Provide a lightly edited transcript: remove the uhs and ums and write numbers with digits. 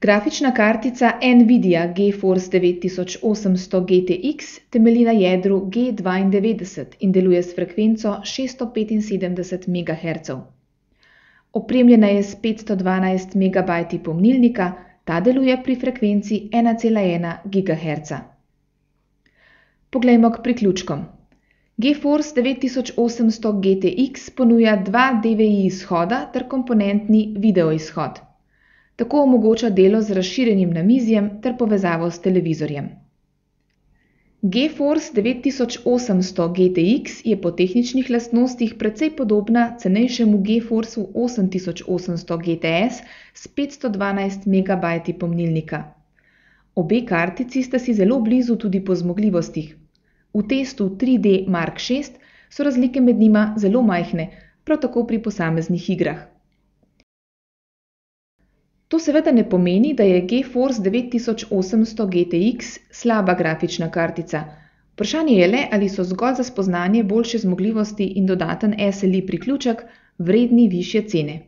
Grafična kartica NVIDIA GeForce 9800 GTX temelji na jedru G92 in deluje s frekvenco 675 MHz. Opremljena je s 512 MB pomnilnika, ta deluje pri frekvenci 1,1 GHz. Poglejmo k priključkom. GeForce 9800 GTX ponuja dva DVI izhoda ter komponentni video izhod. Tako omogoča delo z razširjenim namizjem ter povezavo s televizorjem. GeForce 9800 GTX je po tehničnih lastnostih precej podobna cenejšemu GeForce 8800 GTS s 512 MB pomnilnika. Obe kartici sta si zelo blizu tudi po zmogljivostih. V testu 3D Mark VI so razlike med njima zelo majhne, prav tako pri posameznih igrah. To seveda ne pomeni, da je GeForce 9800 GTX slaba grafična kartica. Vprašanje je le, ali so zgolj za spoznanje boljše zmogljivosti in dodaten SLI priključek vredni višje cene.